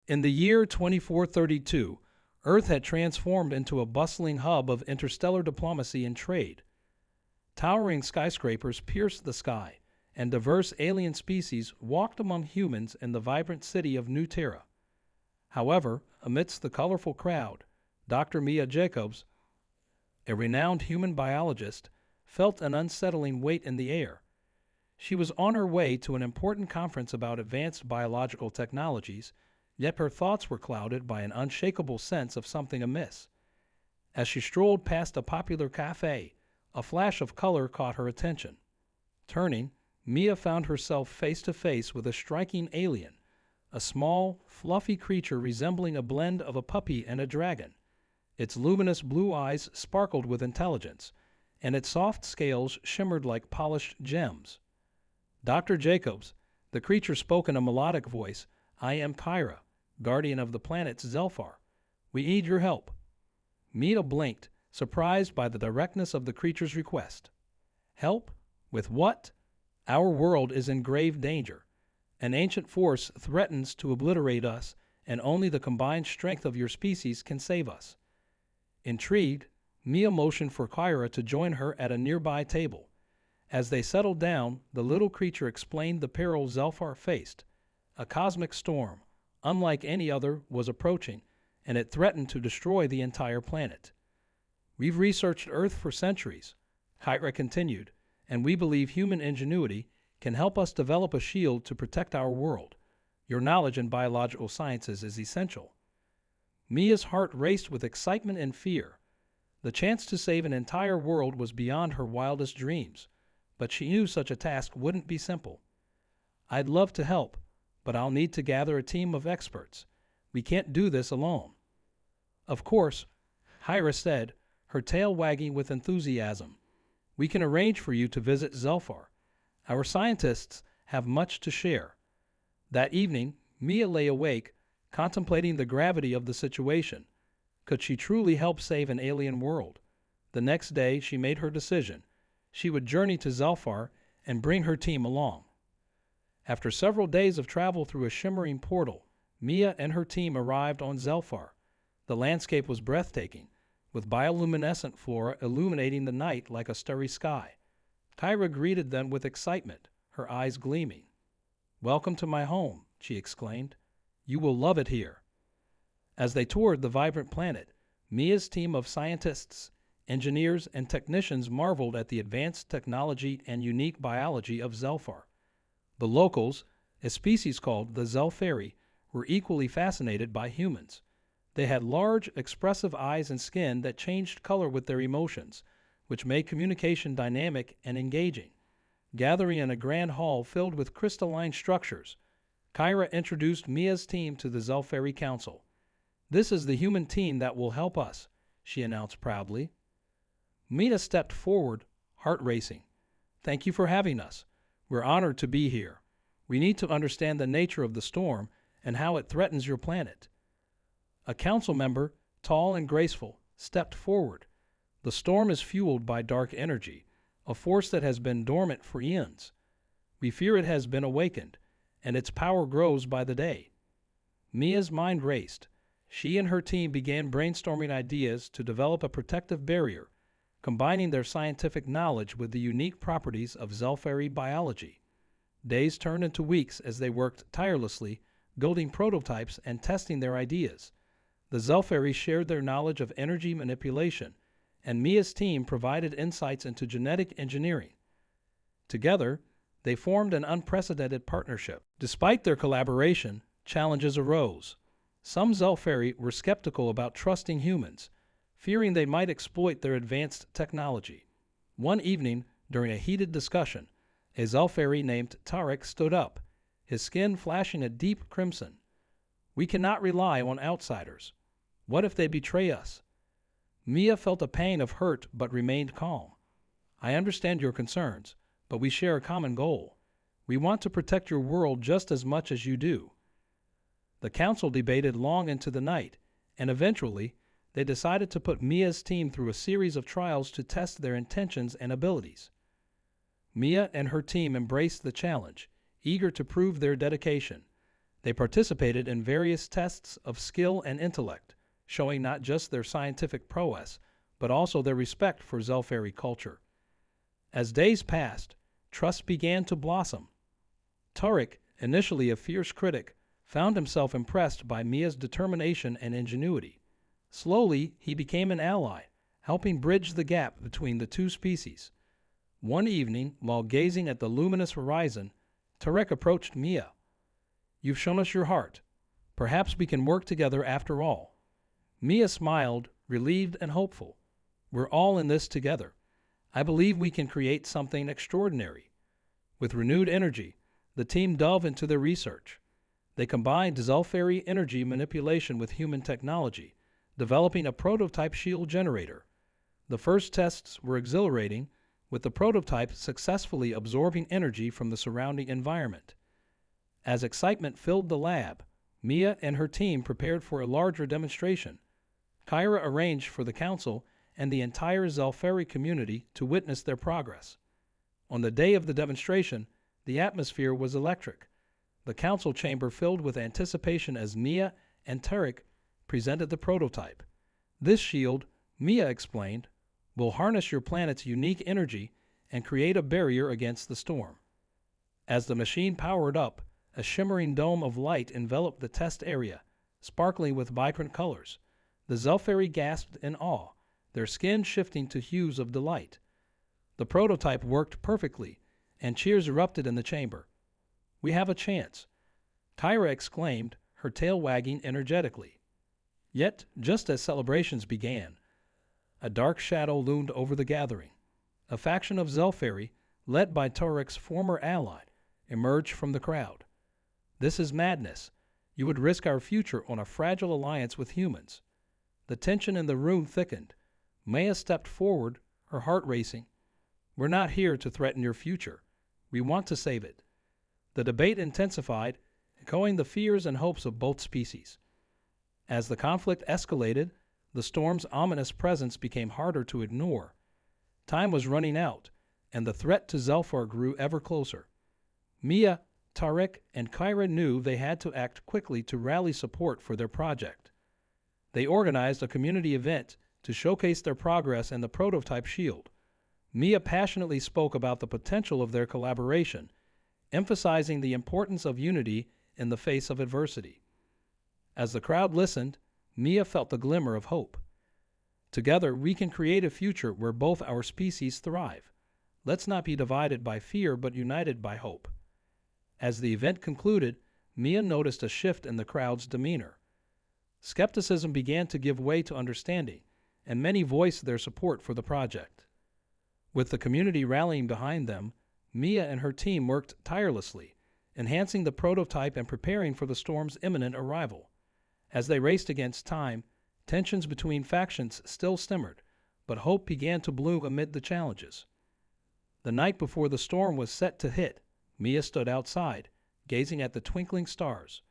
In the year 2432, Earth had transformed into a bustling hub of interstellar diplomacy and trade. Towering skyscrapers pierced the sky, and diverse alien species walked among humans in the vibrant city of New Terra. However, amidst the colorful crowd, Dr. Mia Jacobs, a renowned human biologist, felt an unsettling weight in the air. She was on her way to an important conference about advanced biological technologies, yet her thoughts were clouded by an unshakable sense of something amiss. As she strolled past a popular cafe, a flash of color caught her attention. Turning, Mia found herself face to face with a striking alien, a small, fluffy creature resembling a blend of a puppy and a dragon. Its luminous blue eyes sparkled with intelligence, and its soft scales shimmered like polished gems. Dr. Jacobs, the creature spoke in a melodic voice, "I am Kyra, guardian of the planet Zelfar. We need your help." Mia blinked, surprised by the directness of the creature's request. "Help? With what? Our world is in grave danger. An ancient force threatens to obliterate us, and only the combined strength of your species can save us." Intrigued, Mia motioned for Kyra to join her at a nearby table. As they settled down, the little creature explained the peril Zelfar faced. A cosmic storm, unlike any other, was approaching, and it threatened to destroy the entire planet. "We've researched Earth for centuries," Kyra continued, "and we believe human ingenuity can help us develop a shield to protect our world. Your knowledge in biological sciences is essential." Mia's heart raced with excitement and fear. The chance to save an entire world was beyond her wildest dreams, but she knew such a task wouldn't be simple. "I'd love to help, but I'll need to gather a team of experts. We can't do this alone." "Of course," Kyra said, her tail wagging with enthusiasm. "We can arrange for you to visit Zelfar. Our scientists have much to share." That evening, Mia lay awake, contemplating the gravity of the situation. Could she truly help save an alien world? The next day, she made her decision. She would journey to Zelfar and bring her team along. After several days of travel through a shimmering portal, Mia and her team arrived on Zelfar. The landscape was breathtaking, with bioluminescent flora illuminating the night like a starry sky. Kyra greeted them with excitement, her eyes gleaming. "Welcome to my home," she exclaimed. "You will love it here." As they toured the vibrant planet, Mia's team of scientists, engineers, and technicians marveled at the advanced technology and unique biology of Zelfar. The locals, a species called the Zelfari, were equally fascinated by humans. They had large, expressive eyes and skin that changed color with their emotions, which made communication dynamic and engaging. Gathering in a grand hall filled with crystalline structures, Kyra introduced Mia's team to the Zelfari Council. "This is the human team that will help us," she announced proudly. Mia stepped forward, heart racing. "Thank you for having us. We're honored to be here. We need to understand the nature of the storm and how it threatens your planet." A council member, tall and graceful, stepped forward. "The storm is fueled by dark energy, a force that has been dormant for eons. We fear it has been awakened, and its power grows by the day." Mia's mind raced. She and her team began brainstorming ideas to develop a protective barrier, combining their scientific knowledge with the unique properties of Zelfari biology. Days turned into weeks as they worked tirelessly, building prototypes and testing their ideas. The Zelfari shared their knowledge of energy manipulation, and Mia's team provided insights into genetic engineering. Together, they formed an unprecedented partnership. Despite their collaboration, challenges arose. Some Zelfari were skeptical about trusting humans, fearing they might exploit their advanced technology. One evening, during a heated discussion, a Zelfari named Tarek stood up, his skin flashing a deep crimson. "We cannot rely on outsiders. What if they betray us?" Mia felt a pang of hurt but remained calm. "I understand your concerns, but we share a common goal. We want to protect your world just as much as you do." The council debated long into the night, and eventually, they decided to put Mia's team through a series of trials to test their intentions and abilities. Mia and her team embraced the challenge, eager to prove their dedication. They participated in various tests of skill and intellect, showing not just their scientific prowess, but also their respect for Zelfari culture. As days passed, trust began to blossom. Tarek, initially a fierce critic, found himself impressed by Mia's determination and ingenuity. Slowly, he became an ally, helping bridge the gap between the two species. One evening, while gazing at the luminous horizon, Tarek approached Mia. "You've shown us your heart. Perhaps we can work together after all." Mia smiled, relieved and hopeful. "We're all in this together. I believe we can create something extraordinary." With renewed energy, the team dove into their research. They combined Zelfari energy manipulation with human technology, developing a prototype shield generator. The first tests were exhilarating, with the prototype successfully absorbing energy from the surrounding environment. As excitement filled the lab, Mia and her team prepared for a larger demonstration. Kyra arranged for the council and the entire Zelfari community to witness their progress. On the day of the demonstration, the atmosphere was electric. The council chamber filled with anticipation as Mia and Tarek presented the prototype. "This shield," Mia explained, "will harness your planet's unique energy and create a barrier against the storm." As the machine powered up, a shimmering dome of light enveloped the test area, sparkling with vibrant colors. The Zelfari gasped in awe, their skin shifting to hues of delight. The prototype worked perfectly, and cheers erupted in the chamber. "We have a chance," Kyra exclaimed, her tail wagging energetically. Yet, just as celebrations began, a dark shadow loomed over the gathering. A faction of Zelfari, led by Tarek's former ally, emerged from the crowd. "This is madness. You would risk our future on a fragile alliance with humans." The tension in the room thickened. Maya stepped forward, her heart racing. "We're not here to threaten your future. We want to save it." The debate intensified, echoing the fears and hopes of both species. As the conflict escalated, the storm's ominous presence became harder to ignore. Time was running out, and the threat to Zelfar grew ever closer. Mia, Tarek, and Kyra knew they had to act quickly to rally support for their project. They organized a community event to showcase their progress and the prototype shield. Mia passionately spoke about the potential of their collaboration, emphasizing the importance of unity in the face of adversity. As the crowd listened, Mia felt the glimmer of hope. "Together, we can create a future where both our species thrive. Let's not be divided by fear, but united by hope." As the event concluded, Mia noticed a shift in the crowd's demeanor. Skepticism began to give way to understanding, and many voiced their support for the project. With the community rallying behind them, Mia and her team worked tirelessly, enhancing the prototype and preparing for the storm's imminent arrival. As they raced against time, tensions between factions still simmered, but hope began to bloom amid the challenges. The night before the storm was set to hit, Mia stood outside, gazing at the twinkling stars.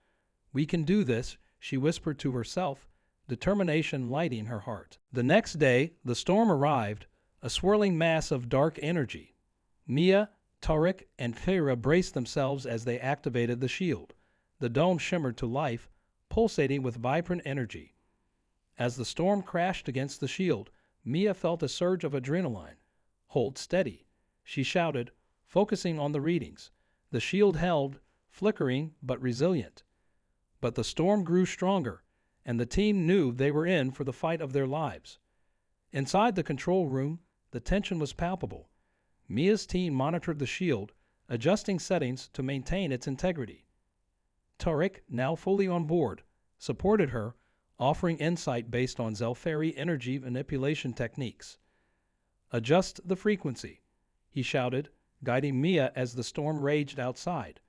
"We can do this," she whispered to herself, determination lighting her heart. The next day, the storm arrived, a swirling mass of dark energy. Mia, Tarek, and Kyra braced themselves as they activated the shield. The dome shimmered to life, pulsating with vibrant energy. As the storm crashed against the shield, Mia felt a surge of adrenaline. "Hold steady," she shouted, focusing on the readings. The shield held, flickering but resilient. But the storm grew stronger, and the team knew they were in for the fight of their lives. Inside the control room, the tension was palpable. Mia's team monitored the shield, adjusting settings to maintain its integrity. Tarek, now fully on board, supported her, offering insight based on Zelfari energy manipulation techniques. "Adjust the frequency," he shouted, guiding Mia as the storm raged outside.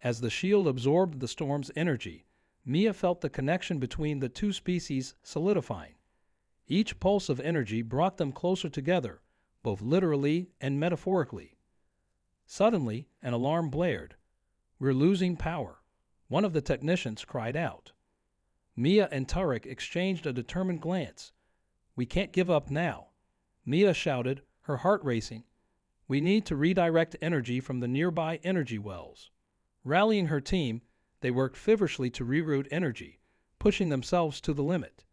As the shield absorbed the storm's energy, Mia felt the connection between the two species solidifying. Each pulse of energy brought them closer together, both literally and metaphorically. Suddenly, an alarm blared. "We're losing power," one of the technicians cried out. Mia and Tarek exchanged a determined glance. "We can't give up now," Mia shouted, her heart racing. "We need to redirect energy from the nearby energy wells." Rallying her team, They worked feverishly to reroute energy, pushing themselves to the limit.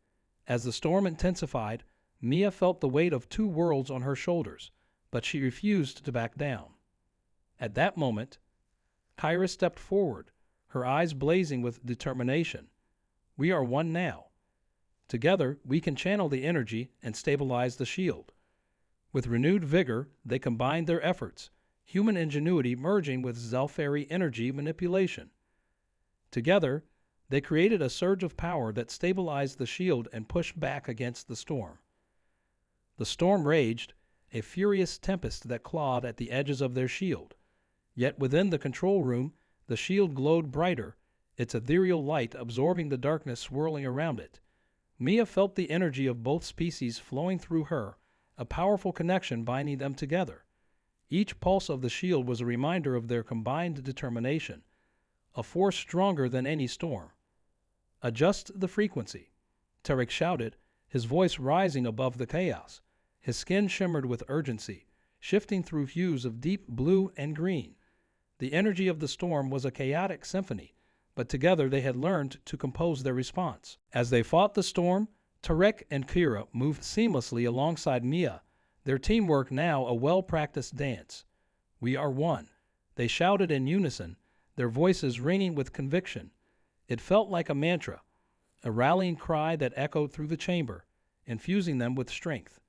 As the storm intensified, Mia felt the weight of two worlds on her shoulders, but she refused to back down. At that moment, Kyra stepped forward, her eyes blazing with determination. "We are one now. Together, we can channel the energy and stabilize the shield." With renewed vigor, they combined their efforts, human ingenuity merging with Zelfari energy manipulation. Together, they created a surge of power that stabilized the shield and pushed back against the storm. The storm raged, a furious tempest that clawed at the edges of their shield. Yet within the control room, the shield glowed brighter, its ethereal light absorbing the darkness swirling around it. Mia felt the energy of both species flowing through her, a powerful connection binding them together. Each pulse of the shield was a reminder of their combined determination, a force stronger than any storm. "Adjust the frequency," Tarek shouted, his voice rising above the chaos. His skin shimmered with urgency, shifting through hues of deep blue and green. The energy of the storm was a chaotic symphony, but together they had learned to compose their response. As they fought the storm, Tarek and Kira moved seamlessly alongside Mia, their teamwork now a well-practiced dance. "We are one," they shouted in unison, their voices ringing with conviction. It felt like a mantra, a rallying cry that echoed through the chamber, infusing them with strength.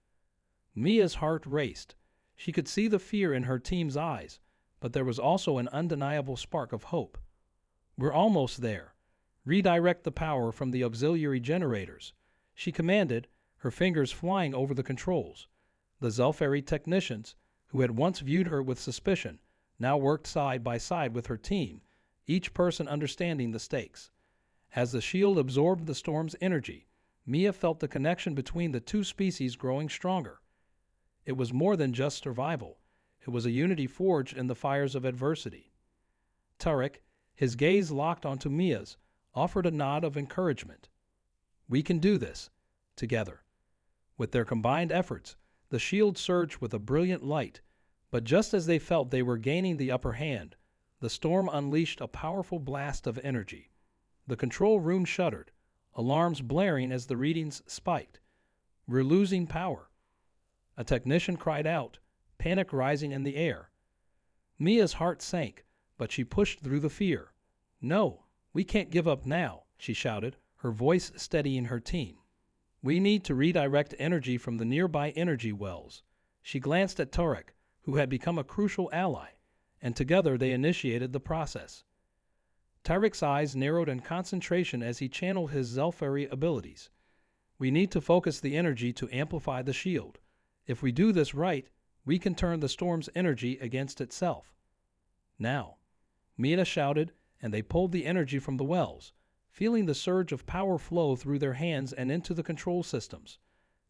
Mia's heart raced. She could see the fear in her team's eyes, but there was also an undeniable spark of hope. "We're almost there. Redirect the power from the auxiliary generators," she commanded, her fingers flying over the controls. The Zelfari technicians, who had once viewed her with suspicion, now worked side by side with her team, each person understanding the stakes. As the shield absorbed the storm's energy, Mia felt the connection between the two species growing stronger. It was more than just survival. It was a unity forged in the fires of adversity. Tarek, his gaze locked onto Mia's, offered a nod of encouragement. "We can do this, together." With their combined efforts, the shield surged with a brilliant light, but just as they felt they were gaining the upper hand, the storm unleashed a powerful blast of energy. The control room shuddered, alarms blaring as the readings spiked. "We're losing power." A technician cried out, panic rising in the air. Mia's heart sank, but she pushed through the fear. "No, we can't give up now," she shouted, her voice steadying her team. "We need to redirect energy from the nearby energy wells." She glanced at Tarek, who had become a crucial ally, and together they initiated the process. Tarek's eyes narrowed in concentration as he channeled his Zelfari abilities. "We need to focus the energy to amplify the shield. If we do this right, we can turn the storm's energy against itself." "Now," Mia shouted, and they pulled the energy from the wells, feeling the surge of power flow through their hands and into the control systems.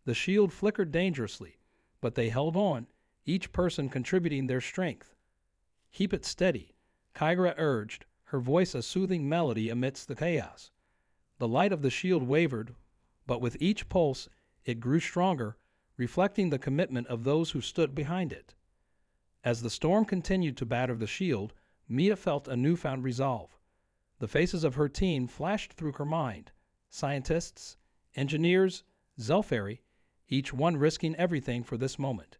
The shield flickered dangerously, but they held on, each person contributing their strength. "Keep it steady," Kyra urged, her voice a soothing melody amidst the chaos. The light of the shield wavered, but with each pulse it grew stronger, reflecting the commitment of those who stood behind it. As the storm continued to batter the shield, Mia felt a newfound resolve. The faces of her team flashed through her mind: scientists, engineers, Zelfari, each one risking everything for this moment.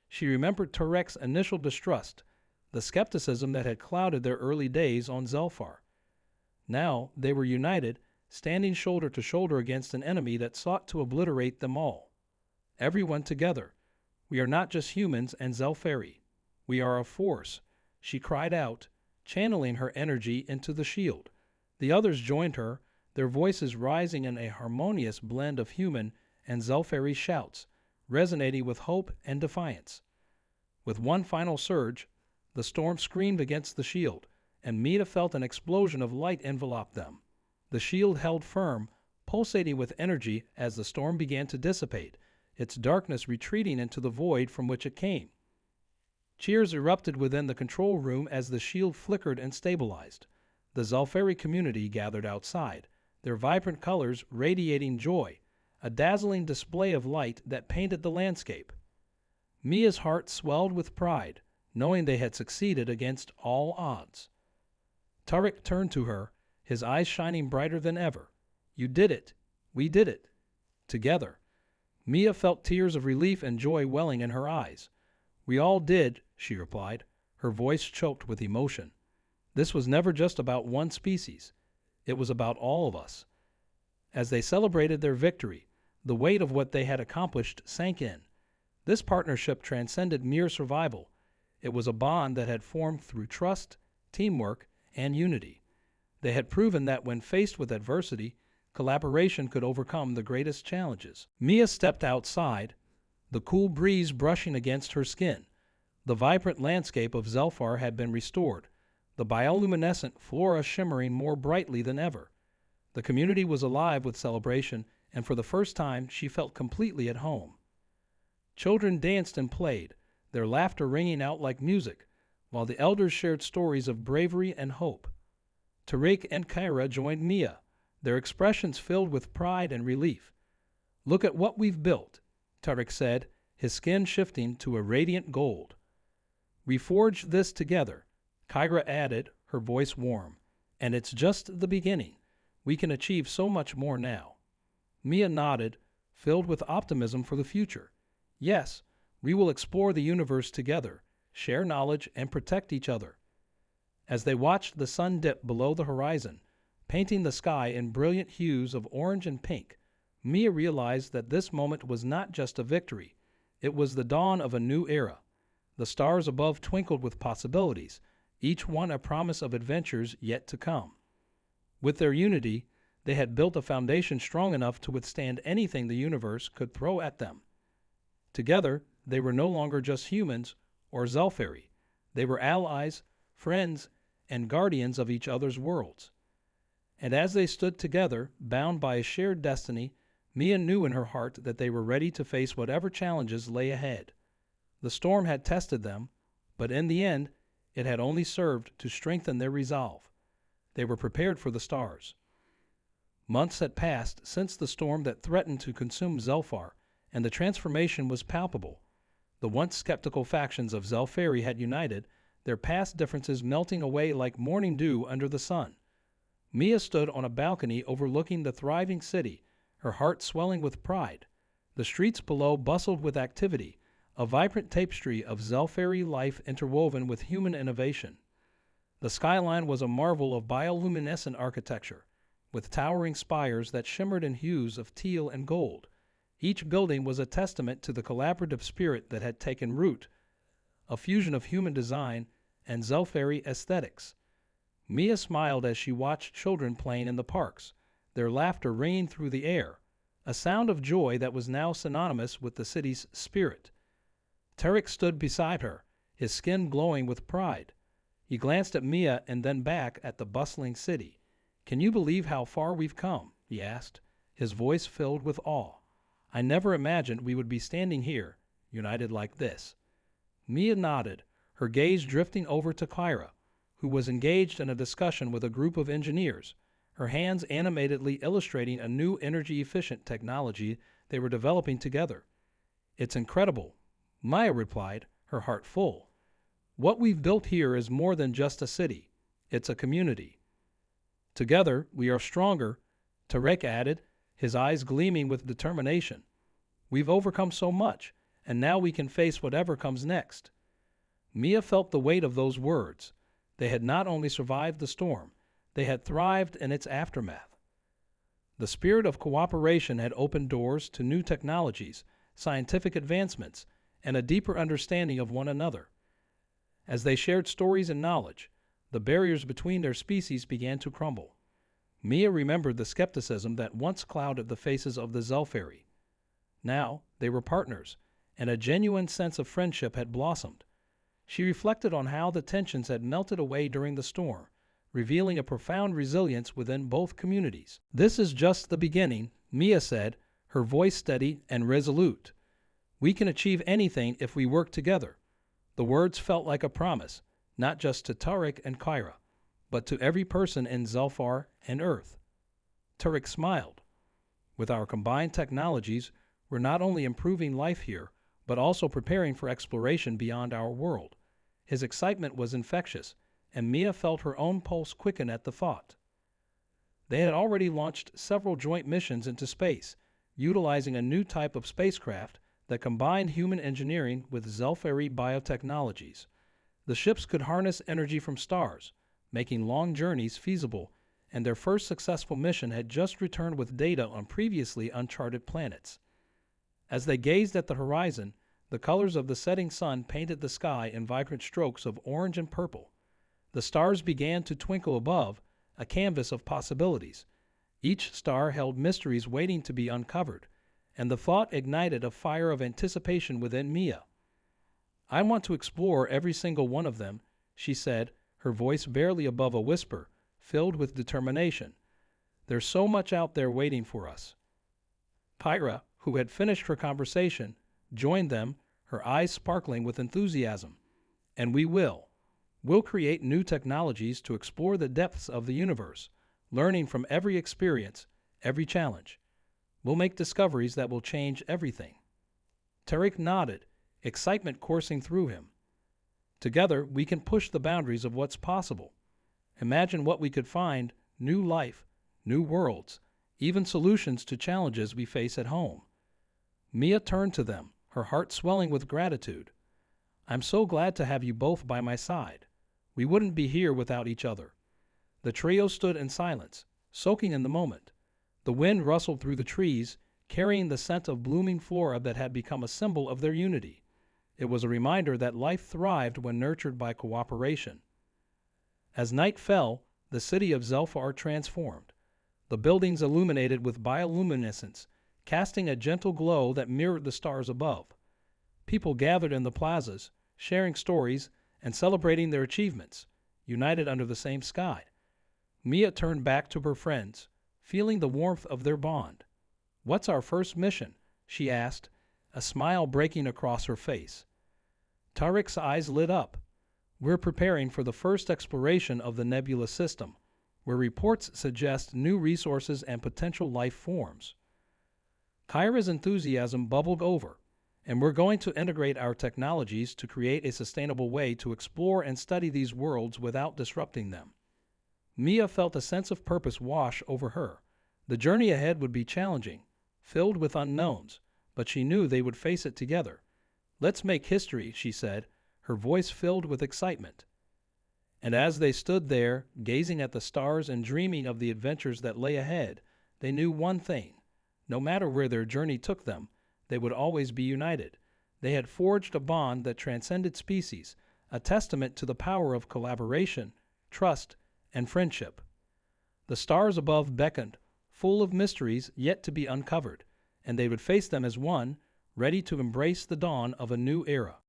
She remembered Tarek's initial distrust, the skepticism that had clouded their early days on Zelfar. Now they were united, standing shoulder to shoulder against an enemy that sought to obliterate them all. "Everyone together. We are not just humans and Zelfari. We are a force," she cried out, channeling her energy into the shield. The others joined her, their voices rising in a harmonious blend of human and Zelfari shouts, resonating with hope and defiance. With one final surge, the storm screamed against the shield, and Mia felt an explosion of light envelop them. The shield held firm, pulsating with energy as the storm began to dissipate, its darkness retreating into the void from which it came. Cheers erupted within the control room as the shield flickered and stabilized. The Zelfari community gathered outside, their vibrant colors radiating joy, a dazzling display of light that painted the landscape. Mia's heart swelled with pride, knowing they had succeeded against all odds. Tarek turned to her, his eyes shining brighter than ever. "You did it. We did it. Together." Mia felt tears of relief and joy welling in her eyes. "We all did," she replied, her voice choked with emotion. This was never just about one species. It was about all of us. As they celebrated their victory, the weight of what they had accomplished sank in. This partnership transcended mere survival. It was a bond that had formed through trust, teamwork, and unity. They had proven that when faced with adversity, collaboration could overcome the greatest challenges. Mia stepped outside, the cool breeze brushing against her skin. The vibrant landscape of Zelfar had been restored, the bioluminescent flora shimmering more brightly than ever. The community was alive with celebration, and for the first time she felt completely at home. Children danced and played, their laughter ringing out like music, while the elders shared stories of bravery and hope. Tariq and Kyra joined Mia, their expressions filled with pride and relief. "Look at what we've built," Tariq said, his skin shifting to a radiant gold. "We forged this together," Kyra added, her voice warm. "And it's just the beginning. We can achieve so much more now." Mia nodded, filled with optimism for the future. "Yes, we will explore the universe together, share knowledge, and protect each other." As they watched the sun dip below the horizon, painting the sky in brilliant hues of orange and pink, Mia realized that this moment was not just a victory. It was the dawn of a new era. The stars above twinkled with possibilities, each one a promise of adventures yet to come. With their unity, they had built a foundation strong enough to withstand anything the universe could throw at them. Together, they were no longer just humans or Zelfari. They were allies, friends, and guardians of each other's worlds. And as they stood together, bound by a shared destiny, Mia knew in her heart that they were ready to face whatever challenges lay ahead. The storm had tested them, but in the end, it had only served to strengthen their resolve. They were prepared for the stars. Months had passed since the storm that threatened to consume Zelfar, and the transformation was palpable. The once skeptical factions of Zelfari had united, their past differences melting away like morning dew under the sun. Mia stood on a balcony overlooking the thriving city, her heart swelling with pride. The streets below bustled with activity, a vibrant tapestry of Zelfari life interwoven with human innovation. The skyline was a marvel of bioluminescent architecture, with towering spires that shimmered in hues of teal and gold. Each building was a testament to the collaborative spirit that had taken root, a fusion of human design and Zelfari aesthetics. Mia smiled as she watched children playing in the parks, their laughter ringing through the air, a sound of joy that was now synonymous with the city's spirit. Tariq stood beside her, his skin glowing with pride. He glanced at Mia and then back at the bustling city. "Can you believe how far we've come?" he asked, his voice filled with awe. "I never imagined we would be standing here, united like this." Mia nodded, her gaze drifting over to Kyra, who was engaged in a discussion with a group of engineers, her hands animatedly illustrating a new energy-efficient technology they were developing together. "It's incredible," Maya replied, her heart full. "What we've built here is more than just a city. It's a community." "Together, we are stronger," Tariq added, his eyes gleaming with determination. "We've overcome so much, and now we can face whatever comes next." Mia felt the weight of those words. They had not only survived the storm, they had thrived in its aftermath. The spirit of cooperation had opened doors to new technologies, scientific advancements, and a deeper understanding of one another. As they shared stories and knowledge, the barriers between their species began to crumble. Mia remembered the skepticism that once clouded the faces of the Zelfari. Now they were partners, and a genuine sense of friendship had blossomed. She reflected on how the tensions had melted away during the storm, revealing a profound resilience within both communities. "This is just the beginning," Mia said, her voice steady and resolute. "We can achieve anything if we work together." The words felt like a promise, not just to Tariq and Kyra, but to every person in Zelfar and Earth. Tariq smiled. "With our combined technologies, we're not only improving life here, but also preparing for exploration beyond our world." His excitement was infectious, and Mia felt her own pulse quicken at the thought. They had already launched several joint missions into space, utilizing a new type of spacecraft that combined human engineering with Zelfari biotechnologies. The ships could harness energy from stars, making long journeys feasible, and their first successful mission had just returned with data on previously uncharted planets. As they gazed at the horizon, the colors of the setting sun painted the sky in vibrant strokes of orange and purple. The stars began to twinkle above, a canvas of possibilities. Each star held mysteries waiting to be uncovered, and the thought ignited a fire of anticipation within Mia. "I want to explore every single one of them," she said, her voice barely above a whisper, filled with determination. "There's so much out there waiting for us." Kyra, who had finished her conversation, joined them, her eyes sparkling with enthusiasm. "And we will. We'll create new technologies to explore the depths of the universe, learning from every experience, every challenge. We'll make discoveries that will change everything." Tarek nodded, excitement coursing through him. "Together, we can push the boundaries of what's possible. Imagine what we could find: new life, new worlds, even solutions to challenges we face at home." Mia turned to them, her heart swelling with gratitude. "I'm so glad to have you both by my side. We wouldn't be here without each other." The trio stood in silence, soaking in the moment. The wind rustled through the trees, carrying the scent of blooming flora that had become a symbol of their unity. It was a reminder that life thrived when nurtured by cooperation. As night fell, the city of Zelfar transformed. The buildings illuminated with bioluminescence, casting a gentle glow that mirrored the stars above. People gathered in the plazas, sharing stories and celebrating their achievements, united under the same sky. Mia turned back to her friends, feeling the warmth of their bond. "What's our first mission?" she asked, a smile breaking across her face. Tarek's eyes lit up. "We're preparing for the first exploration of the nebula system, where reports suggest new resources and potential life forms." Kyra's enthusiasm bubbled over. "And we're going to integrate our technologies to create a sustainable way to explore and study these worlds without disrupting them." Mia felt a sense of purpose wash over her. The journey ahead would be challenging, filled with unknowns, but she knew they would face it together. "Let's make history," she said, her voice filled with excitement. And as they stood there, gazing at the stars and dreaming of the adventures that lay ahead, they knew one thing: no matter where their journey took them, they would always be united. They had forged a bond that transcended species, a testament to the power of collaboration, trust, and friendship. The stars above beckoned, full of mysteries yet to be uncovered, and they would face them as one, ready to embrace the dawn of a new era.